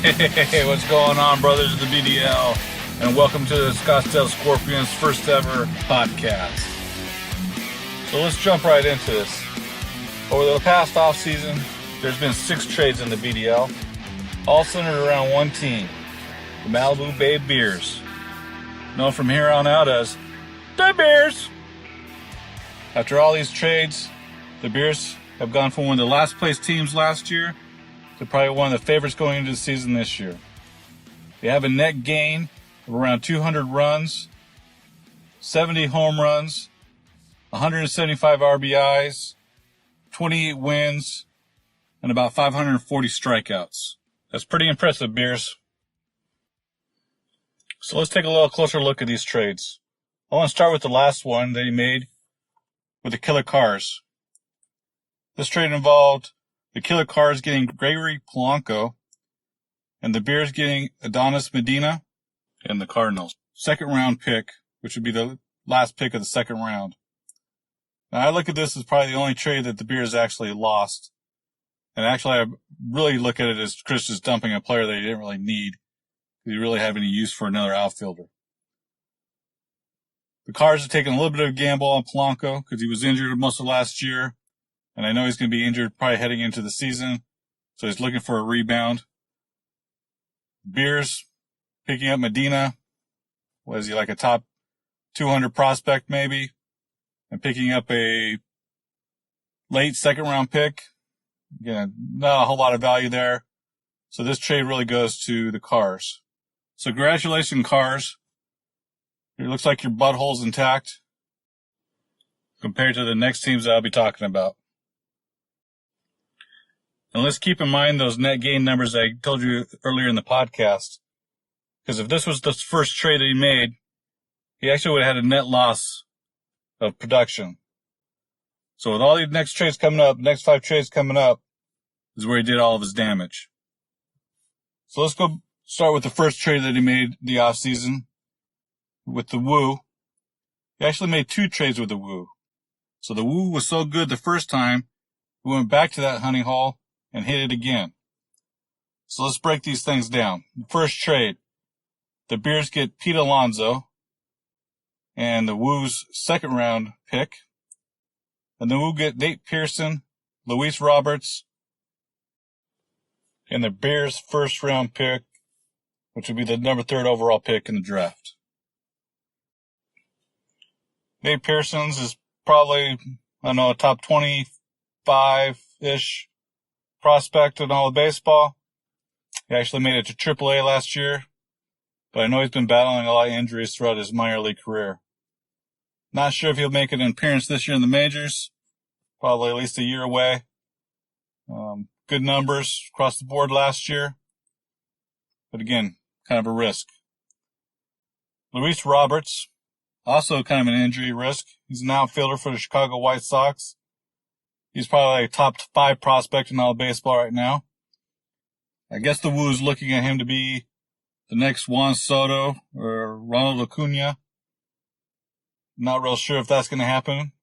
Hey, what's going on, brothers of the BDL? And welcome to the Scottsdale Scorpions' first ever podcast. So let's jump right into this. Over the past offseason, there's been 6 trades in the BDL, all centered around one team, the Malibu Bay Bears, known from here on out as the Bears. After all these trades, the Bears have gone from one of the last place teams last year to probably one of the favorites going into the season this year. They have a net gain of around 200 runs, 70 home runs, 175 RBIs, 28 wins, and about 540 strikeouts. That's pretty impressive, Bears. So let's take a little closer look at these trades. I want to start with the last one that he made with the Killer Cars. This trade involved the Killer Cars getting Gregory Polanco, and the Bears getting Adonis Medina, and the Cardinals' second round pick, which would be the last pick of the second round. Now, I look at this as probably the only trade that the Bears actually lost. And actually, I really look at it as Chris just dumping a player that he didn't really need. He didn't really have any use for another outfielder. The Cards are taking a little bit of a gamble on Polanco because he was injured most of last year. And I know he's going to be injured probably heading into the season. So he's looking for a rebound. Bears picking up Medina. Was he like a top 200 prospect maybe? And picking up a late second round pick. Again, not a whole lot of value there. So this trade really goes to the Cars. So congratulations, Cars. It looks like your butthole's intact compared to the next teams that I'll be talking about. And let's keep in mind those net gain numbers I told you earlier in the podcast. Because if this was the first trade that he made, he actually would have had a net loss of production. So with all these next trades coming up, next 5 trades coming up, is where he did all of his damage. So let's go start with the first trade that he made the offseason with the Woo. He actually made 2 trades with the Woo. So the Woo was so good the first time, we went back to that honey hole and hit it again. So let's break these things down. The first trade, the Bears get Pete Alonso and the Woo's second round pick. And the Woo get Nate Pearson, Luis Roberts, and the Bears first round pick, which would be the number 3 overall pick in the draft. Nate Pearson's is probably, a top 25-ish prospect in all of baseball. He actually made it to AAA last year, but I know he's been battling a lot of injuries throughout his minor league career. Not sure if he'll make an appearance this year in the majors. Probably at least a year away. Good numbers across the board last year. But again, kind of a risk. Luis Roberts, also kind of an injury risk. He's an outfielder for the Chicago White Sox. He's probably a top 5 prospect in all of baseball right now. I guess the Woo's looking at him to be the next Juan Soto or Ronald Acuna. Not real sure if that's going to happen.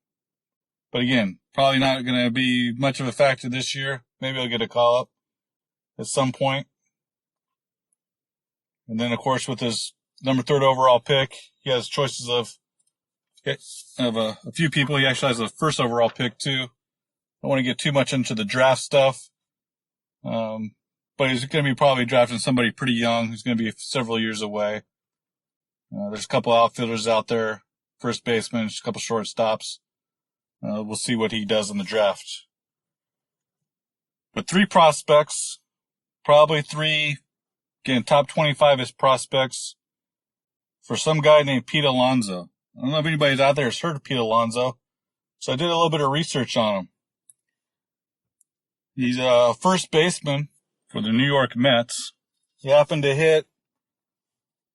But again, probably not going to be much of a factor this year. Maybe he'll get a call up at some point. And then, of course, with his number 3 overall pick, he has choices of a few people. He actually has a first overall pick, too. I don't want to get too much into the draft stuff. But he's going to be probably drafting somebody pretty young who's going to be several years away. There's a couple outfielders out there, first baseman, a couple shortstops. We'll see what he does in the draft. But 3 prospects, probably 3, again, top 25-ish prospects for some guy named Pete Alonso. I don't know if anybody out there has heard of Pete Alonso, so I did a little bit of research on him. He's a first baseman for the New York Mets. He happened to hit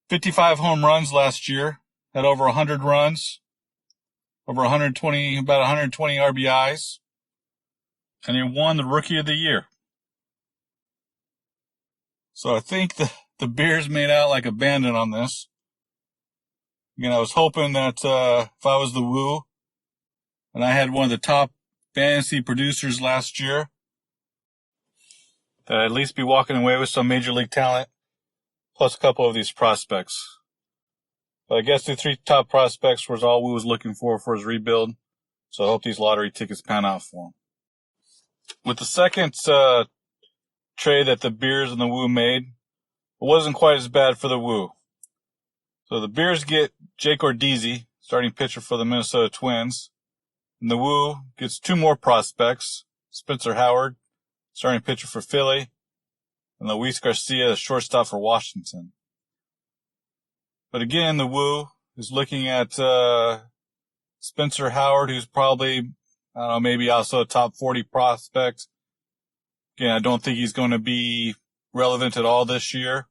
55 home runs last year, had over 100 runs, about 120 RBIs, and he won the Rookie of the Year. So I think the Bears made out like a bandit on this. I was hoping that if I was the Woo and I had one of the top fantasy producers last year, that I'd at least be walking away with some major league talent, plus a couple of these prospects. But I guess the 3 top prospects was all we was looking for his rebuild. So I hope these lottery tickets pan out for him. With the second trade that the Bears and the Woo made, it wasn't quite as bad for the Woo. So the Bears get Jake Odorizzi, starting pitcher for the Minnesota Twins. And the Woo gets 2 more prospects, Spencer Howard, starting pitcher for Philly, and Luis Garcia, the shortstop for Washington. But again, the Woo is looking at Spencer Howard, who's probably, I don't know, maybe also a top 40 prospect. Again, I don't think he's going to be relevant at all this year.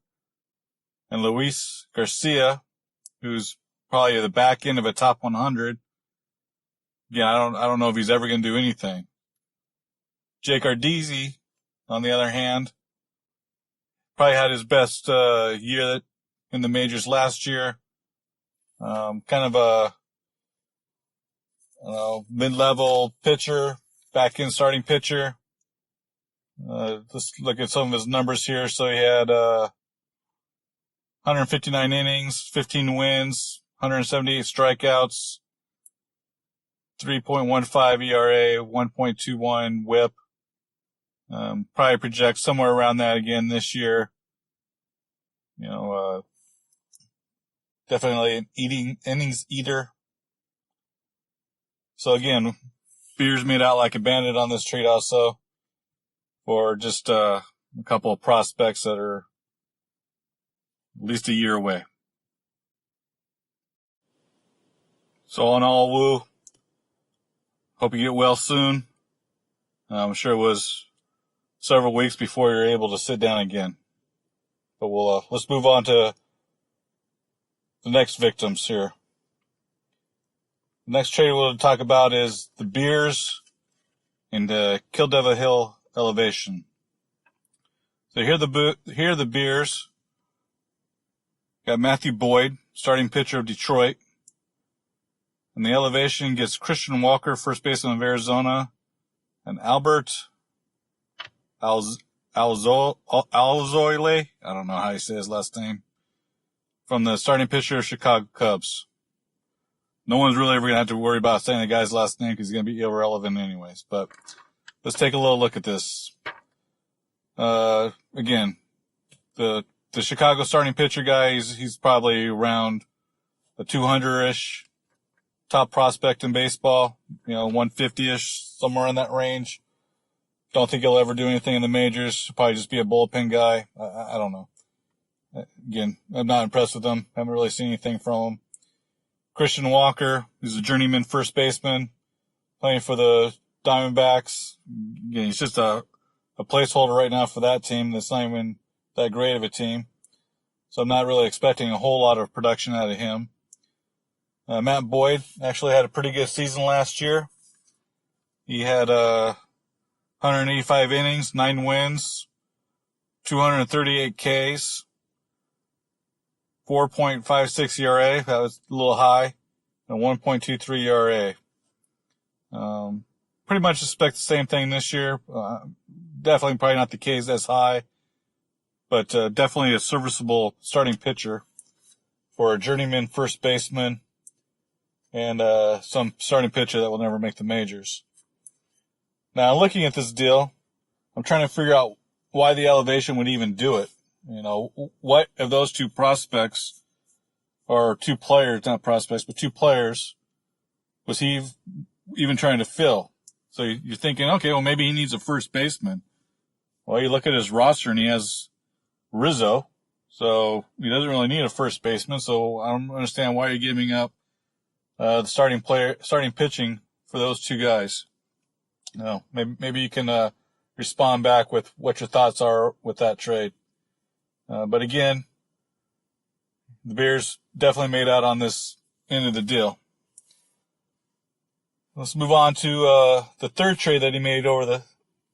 And Luis Garcia, who's probably at the back end of a top 100. Again, I don't know if he's ever going to do anything. Jake Odorizzi, on the other hand, probably had his best year in the majors last year. Kind of a mid-level pitcher, back-end starting pitcher. Let's look at some of his numbers here. So he had 159 innings, 15 wins, 178 strikeouts, 3.15 ERA, 1.21 WHIP. Probably project somewhere around that again this year. Definitely an innings eater. So again, Bears made out like a bandit on this trade also for just a couple of prospects that are at least a year away. So all in all, Woo, hope you get well soon. I'm sure it was several weeks before you're able to sit down again. But let's move on to the next victims here. The next trade we'll talk about is the Bears and Kill Devil Hill elevation. So here the Bears got Matthew Boyd, starting pitcher of Detroit. And the elevation gets Christian Walker, first baseman of Arizona, and Albert Alzolay, I don't know how you say his last name, from the starting pitcher of Chicago Cubs. No one's really ever going to have to worry about saying the guy's last name because he's going to be irrelevant anyways. But let's take a little look at this. Again, the Chicago starting pitcher guy, he's probably around a 200-ish top prospect in baseball, 150-ish, somewhere in that range. Don't think he'll ever do anything in the majors. He'll probably just be a bullpen guy. I don't know. Again, I'm not impressed with him. Haven't really seen anything from him. Christian Walker, who's a journeyman first baseman, playing for the Diamondbacks. Again, he's just a placeholder right now for that team. That's not even that great of a team. So I'm not really expecting a whole lot of production out of him. Matt Boyd actually had a pretty good season last year. He had 185 innings, 9 wins, 238 Ks, 4.56 ERA. That was a little high. And 1.23 ERA. Pretty much expect the same thing this year. Definitely probably not the Ks as high, but definitely a serviceable starting pitcher for a journeyman first baseman and some starting pitcher that will never make the majors. Now, looking at this deal, I'm trying to figure out why the elevation would even do it. What of those 2 prospects, or 2 players, not prospects, but 2 players, was he even trying to fill? So you're thinking, okay, well, maybe he needs a first baseman. Well, you look at his roster and he has Rizzo, so he doesn't really need a first baseman. So I don't understand why you're giving up the starting pitching for those 2 guys. No, maybe you can respond back with what your thoughts are with that trade. But again, the Bears definitely made out on this end of the deal. Let's move on to the third trade that he made over the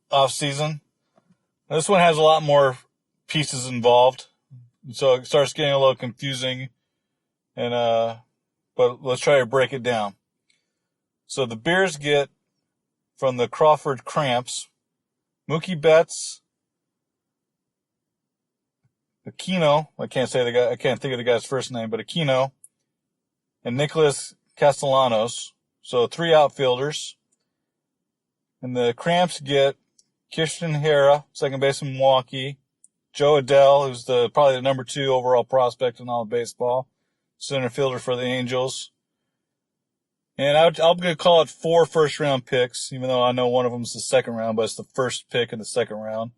offseason. This one has a lot more pieces involved, so it starts getting a little confusing. But let's try to break it down. So the Bears get from the Crawford Cramps Mookie Betts, Aquino. I can't think of the guy's first name, but Aquino and Nicholas Castellanos. So 3 outfielders. And the Cramps get Christian Hera, second baseman Milwaukee, Joe Adell, who's probably the number 2 overall prospect in all of baseball, center fielder for the Angels. And I'm going to call it 4 first-round picks, even though I know one of them is the second round, but it's the first pick in the second round.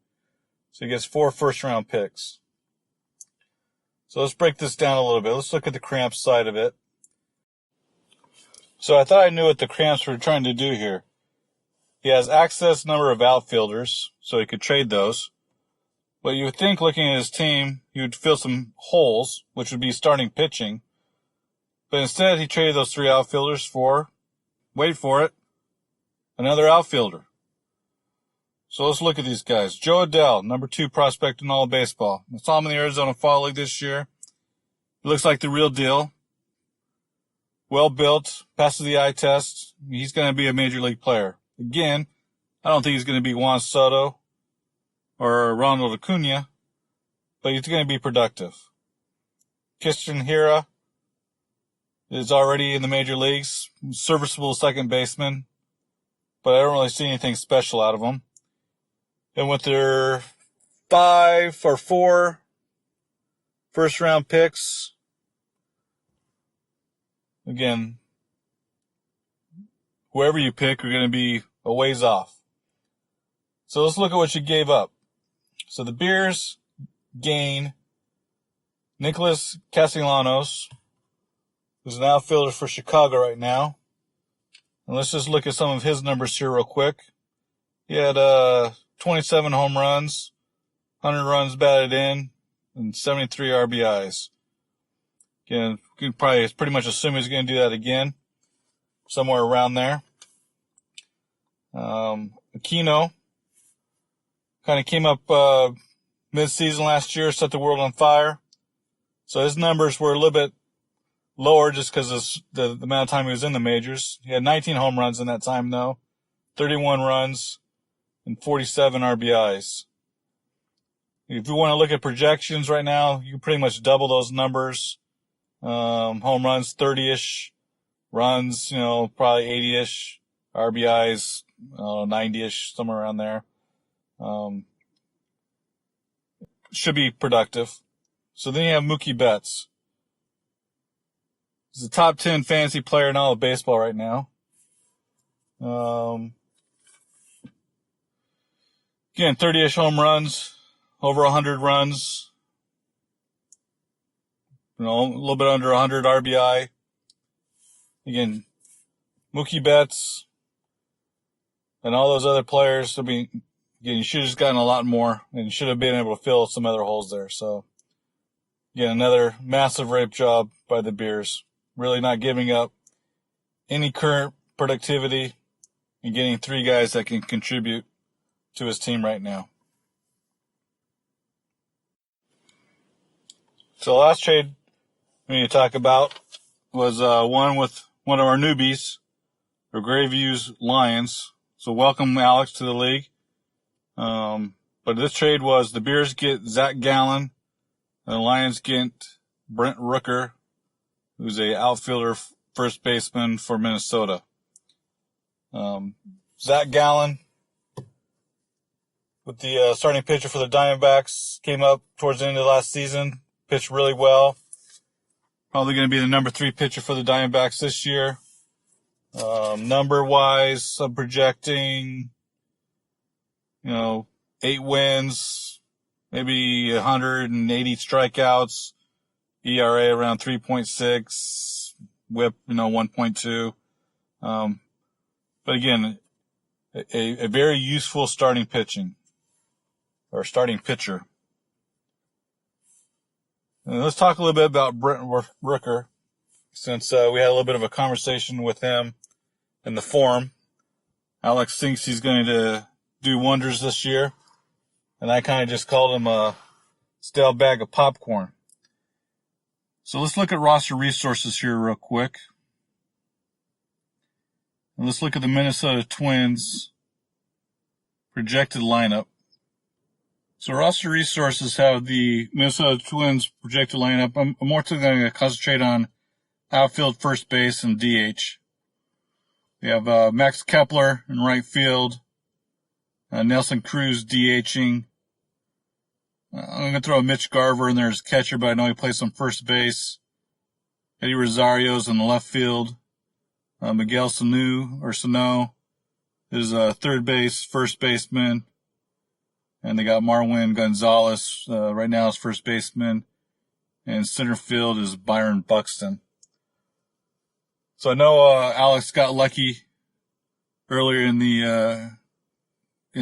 So he gets 4 first-round picks. So let's break this down a little bit. Let's look at the Cramps side of it. So I thought I knew what the Cramps were trying to do here. He has excess number of outfielders, so he could trade those. But you would think, looking at his team, he would fill some holes, which would be starting pitching. But instead, he traded those 3 outfielders for, wait for it, another outfielder. So let's look at these guys. Joe Adell, number 2 prospect in all of baseball. I saw him in the Arizona Fall League this year. He looks like the real deal. Well built, passes the eye test. He's going to be a major league player. Again, I don't think he's going to be Juan Soto or Ronald Acuna, but he's going to be productive. Christian Hera is already in the major leagues, serviceable second baseman, but I don't really see anything special out of him. And with their 5 or 4 first-round picks, again, whoever you pick are going to be a ways off. So let's look at what you gave up. So the Bears gain Nicholas Castellanos, who's an outfielder for Chicago right now. And let's just look at some of his numbers here real quick. He had 27 home runs, 100 runs batted in, and 73 RBIs. Again, you can probably pretty much assume he's going to do that again, somewhere around there. Aquino kind of came up mid-season last year, set the world on fire. So his numbers were a little bit lower just because of the amount of time he was in the majors. He had 19 home runs in that time, though, 31 runs, and 47 RBIs. If you want to look at projections right now, you can pretty much double those numbers. Home runs, 30-ish. Runs, probably 80-ish. RBIs, 90-ish, somewhere around there. Should be productive. So then you have Mookie Betts. He's a top 10 fantasy player in all of baseball right now. Again, 30-ish home runs, over 100 runs, a little bit under 100 RBI. Again, Mookie Betts and all those other players, again, you should have just gotten a lot more, and you should have been able to fill some other holes there. So, again, another massive rape job by the Bears. Really not giving up any current productivity and getting 3 guys that can contribute to his team right now. So the last trade we need to talk about was one with one of our newbies, the Grayview's Lions. So welcome, Alex, to the league. But this trade was the Bears get Zach Gallen, and the Lions get Brent Rooker, who's a outfielder first baseman for Minnesota. Zach Gallen, with the starting pitcher for the Diamondbacks, came up towards the end of last season, pitched really well. Probably going to be the number 3 pitcher for the Diamondbacks this year. Number-wise, I'm projecting, 8 wins, maybe 180 strikeouts, ERA around 3.6, whip, 1.2. But again, a very useful starting pitcher. And let's talk a little bit about Brent Rooker, since we had a little bit of a conversation with him in the forum. Alex thinks he's going to do wonders this year, and I kind of just called him a stale bag of popcorn. So let's look at roster resources here real quick. And let's look at the Minnesota Twins projected lineup. So roster resources have the Minnesota Twins projected lineup. I'm more going to concentrate on outfield, first base, and DH. We have Max Kepler in right field, Nelson Cruz DHing. I'm going to throw Mitch Garver in there as catcher, but I know he plays some first base. Eddie Rosario's in the left field. Miguel Sano is third base, first baseman. And they got Marwin Gonzalez right now as first baseman. And center field is Byron Buxton. So I know Alex got lucky earlier in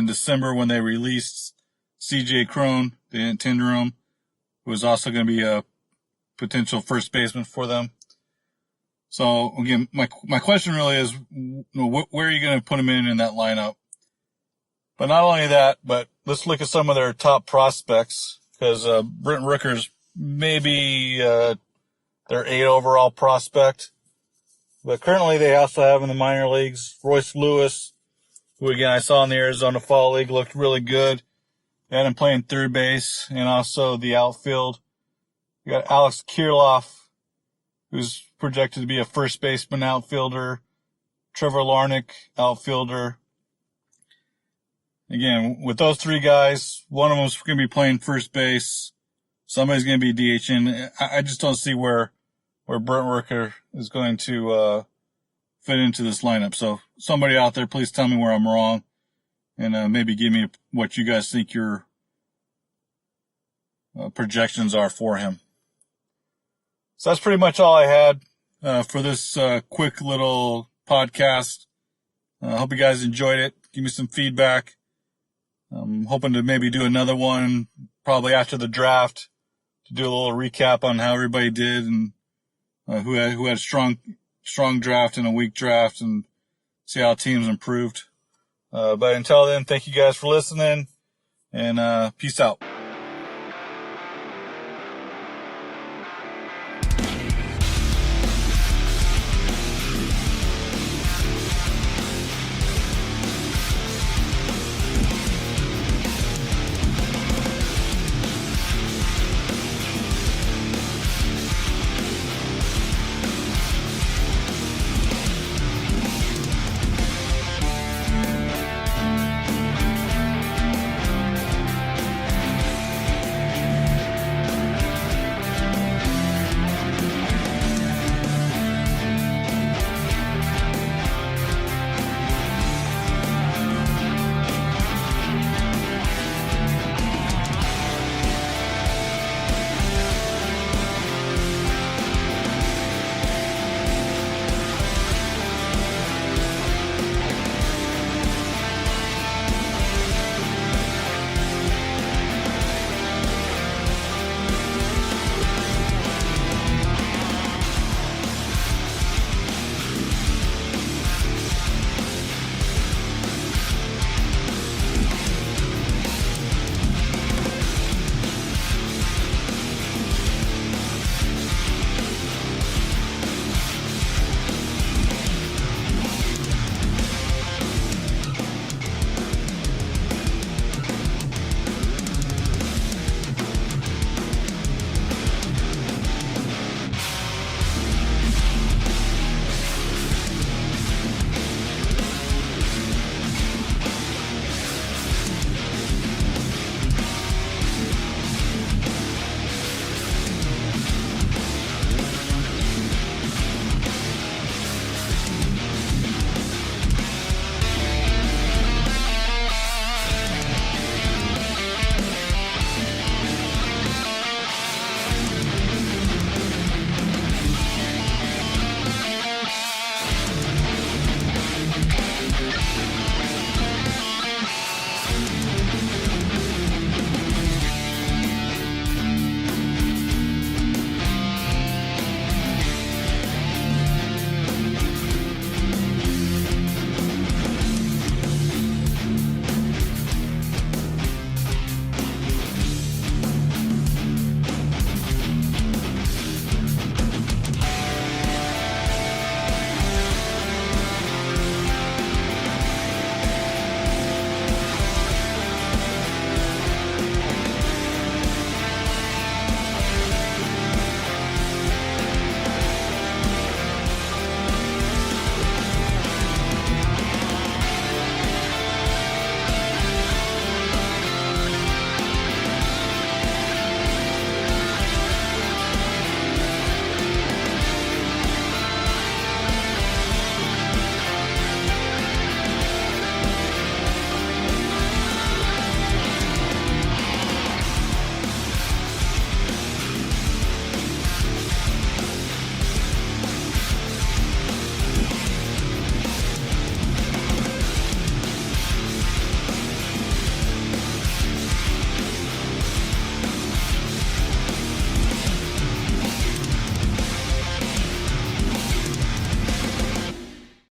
December when they released C.J. Cron. They didn't tender him, who was also going to be a potential first baseman for them. So again, my question really is, where are you going to put him in that lineup? But not only that, but let's look at some of their top prospects, because Brent Rooker's maybe their 8 overall prospect. But currently they also have in the minor leagues Royce Lewis, who again I saw in the Arizona Fall League looked really good. They had him playing third base and also the outfield. You got Alex Kirilloff, who's projected to be a first baseman outfielder. Trevor Larnach, outfielder. Again, with those 3 guys, one of them's going to be playing first base. Somebody's going to be DHing. I just don't see where Brent Rooker is going to fit into this lineup. So somebody out there, please tell me where I'm wrong, and maybe give me what you guys think your projections are for him. So that's pretty much all I had for this quick little podcast. I hope you guys enjoyed it. Give me some feedback. I'm hoping to maybe do another one probably after the draft to do a little recap on how everybody did and who had a strong draft and a weak draft, and see how teams improved. But until then, thank you guys for listening, and peace out.